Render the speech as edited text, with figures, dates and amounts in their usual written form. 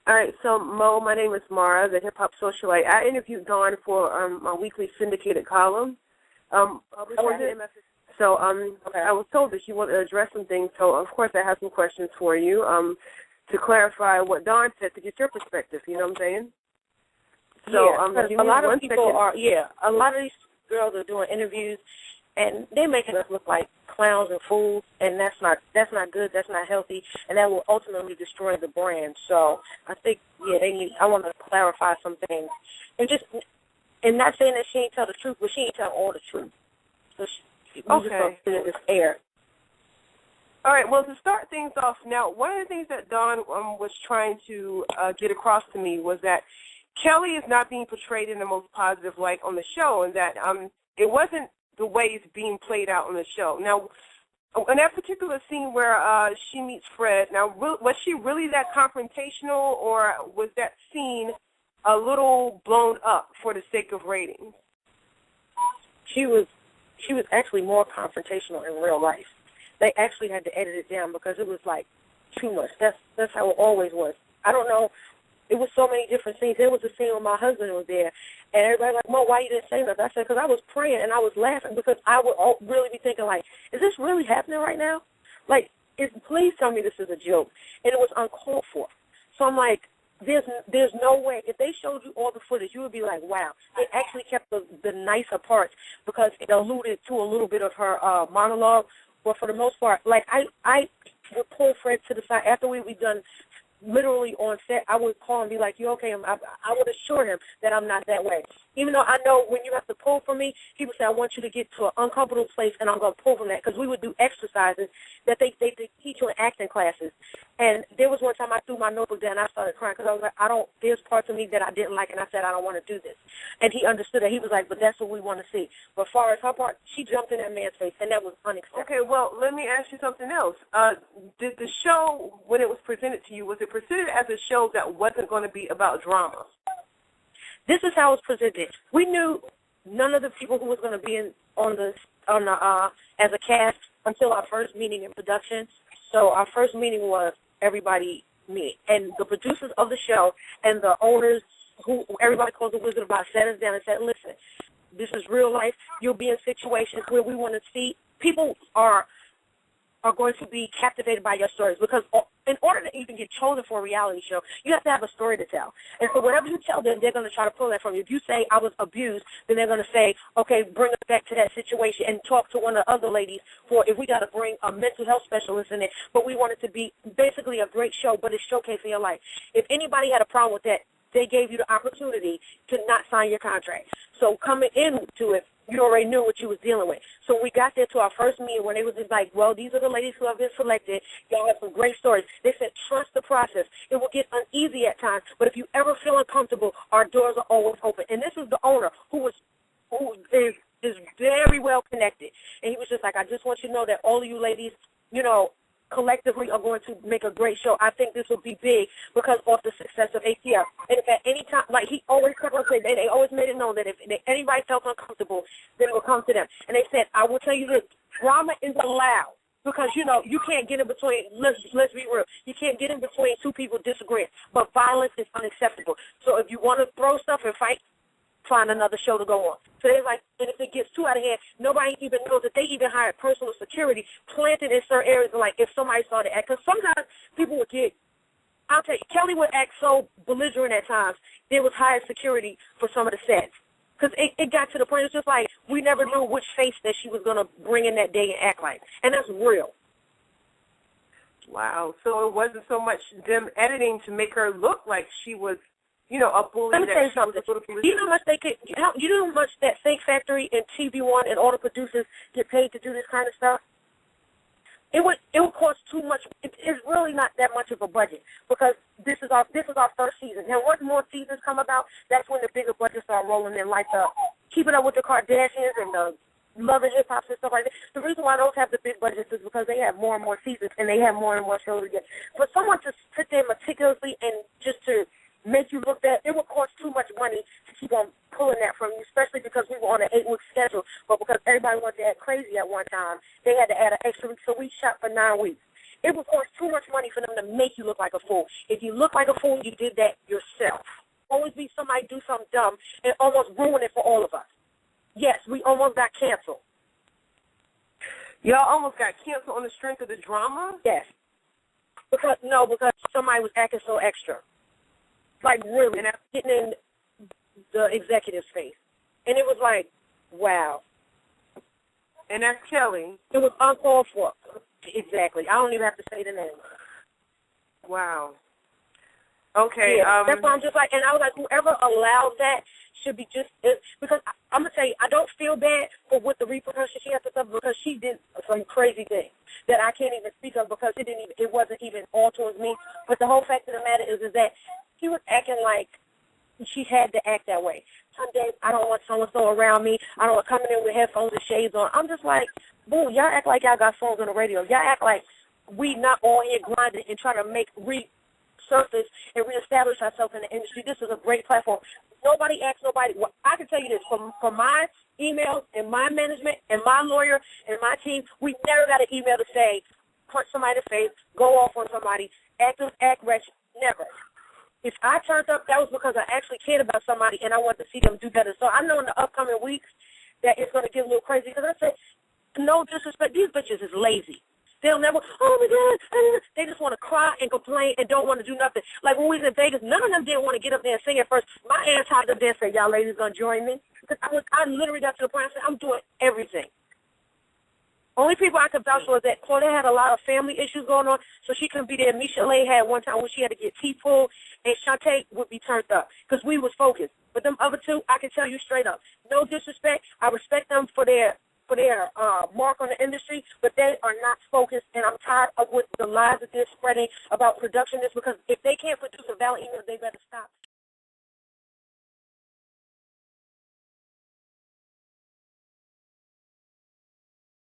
All right, so Mo, my name is Mara, the hip hop socialite. I interviewed Dawn for my weekly syndicated column. Published in MFS. So I was told that you wanted to address some things. So of course I have some questions for you to clarify what Dawn said to get your perspective. You know what I'm saying? So a lot of people are. Yeah, a lot of these girls are doing interviews, and they're making us look like clowns and fools, and that's not good. That's not healthy, and that will ultimately destroy the brand. So I think, I want to clarify some things, and not saying that she ain't tell the truth, but she ain't tell all the truth. So we just don't sit this air. All right, well, to start things off, now, one of the things that Dawn was trying to get across to me was that Kelly is not being portrayed in the most positive light on the show, and that it wasn't the way it's being played out on the show. Now, in that particular scene where she meets Fred, now, was she really that confrontational, or was that scene a little blown up for the sake of ratings? She was actually more confrontational in real life. They actually had to edit it down because it was like too much. That's how it always was. I don't know. It was so many different scenes. There was a scene where my husband was there, and everybody like, Mo, why you didn't say nothing? I said, because I was praying and I was laughing because I would really be thinking like, is this really happening right now? Like, please tell me this is a joke. And it was uncalled for. So I'm like, there's no way. If they showed you all the footage, you would be like, wow. They actually kept the nicer parts because it alluded to a little bit of her monologue. But for the most part, like I would pull Fred to the side after we done literally on set. I would call and be like, you okay? I would assure him that I'm not that way. Even though I know when you have to pull from me, he would say, I want you to get to an uncomfortable place, and I'm going to pull from that. Because we would do exercises that they teach you in acting classes. And there was one time I threw my notebook down and I started crying because I was like, there's parts of me that I didn't like, and I said, I don't want to do this. And he understood that. He was like, but that's what we want to see. But as far as her part, she jumped in that man's face, and that was unacceptable. Okay, well, let me ask you something else. Did the show, when it was presented to you, was it presented as a show that wasn't going to be about drama? This is how it was presented. We knew none of the people who was going to be as a cast until our first meeting in production. So our first meeting was everybody meet, and the producers of the show and the owners, who everybody calls the Wizard of Oz, sat us down and said, listen, this is real life. You'll be in situations where we want to see people are going to be captivated by your stories, because in order to even get chosen for a reality show, you have to have a story to tell. And so whatever you tell them, they're going to try to pull that from you. If you say, I was abused, then they're going to say, okay, bring us back to that situation and talk to one of the other ladies for if we got to bring a mental health specialist in it. But we want it to be basically a great show, but it's showcasing your life. If anybody had a problem with that, they gave you the opportunity to not sign your contract. So coming into it, you already knew what you was dealing with. So we got there to our first meeting when they was just like, well, these are the ladies who have been selected. Y'all have some great stories. They said, trust the process. It will get uneasy at times, but if you ever feel uncomfortable, our doors are always open. And this is the owner who is very well connected. And he was just like, I just want you to know that all of you ladies, collectively are going to make a great show. I think this will be big because of the success of ATL. And if at any time, like he always kept on saying, they always made it known that if anybody felt uncomfortable, then it would come to them. And they said, I will tell you this, drama is allowed because, you can't get in between, let's be real, you can't get in between two people disagreeing, but violence is unacceptable. So if you want to throw stuff and fight, find another show to go on. So they're like, and if it gets too out of hand, nobody even knows that they even hired personal security planted in certain areas. Like if somebody saw the act, because sometimes people would get, I'll tell you, Kelly would act so belligerent at times, there was hired security for some of the sets. Because it got to the point, it's just like, we never knew which face that she was going to bring in that day and act like. And that's real. Wow. So it wasn't so much them editing to make her look like she was, a bully. Let me tell you something. You know how much you know how much that Fake Factory and TV One and all the producers get paid to do this kind of stuff? It would cost too much. It's really not that much of a budget because this is our first season. Now, once more seasons come about, that's when the bigger budgets start rolling in, like Keeping Up with the Kardashians and the Love and Hip Hop and stuff like that. The reason why those have the big budgets is because they have more and more seasons and they have more and more shows to get. For someone to sit there meticulously and just to make you look bad, it would cost too much money to keep on pulling that from you, especially because we were on an 8-week schedule. But because everybody wanted to act crazy at one time, they had to add an extra week, so we shot for 9 weeks. It would cost too much money for them to make you look like a fool. If you look like a fool, you did that yourself. Always be somebody do something dumb and almost ruin it for all of us. Yes, we almost got canceled. Y'all almost got canceled on the strength of the drama? Yes. Because somebody was acting so extra. Like, really, and getting in the executive's face. And it was like, wow. And that's Kelly. It was uncalled for. Exactly. I don't even have to say the name. Wow. Okay. Yeah, that's why I'm just like, and I was like, whoever allowed that should be just, because I'm going to tell you, I don't feel bad for what the repercussions she had to suffer because she did some crazy thing that I can't even speak of because it wasn't even all towards me. But the whole fact of the matter is that she was acting like she had to act that way. Some days I don't want so-and-so around me. I don't want coming in with headphones and shades on. I'm just like, boo, y'all act like y'all got phones on the radio. Y'all act like we not all here grinding and trying to resurface and reestablish ourselves in the industry. This is a great platform. Nobody asks nobody. Well, I can tell you this, from my emails and my management and my lawyer and my team, we never got an email to say, punch somebody in the face, go off on somebody, act wretched. Never. If I turned up, that was because I actually cared about somebody and I wanted to see them do better. So I know in the upcoming weeks that it's going to get a little crazy because I said, no disrespect, these bitches is lazy. They'll never, oh, my God. They just want to cry and complain and don't want to do nothing. Like when we was in Vegas, none of them didn't want to get up there and sing at first. My ass hopped up there and said, y'all ladies going to join me? Because I literally got to the point I said, I'm doing everything. Only people I could vouch for is that Claudette had a lot of family issues going on, so she couldn't be there. Misha Lay had one time when she had to get tea pulled, and Shantae would be turned up because we was focused. But them other two, I can tell you straight up, no disrespect. I respect them for their mark on the industry, but they are not focused, and I'm tired of what the lies that they're spreading about production is because if they can't produce a valid email, they better stop.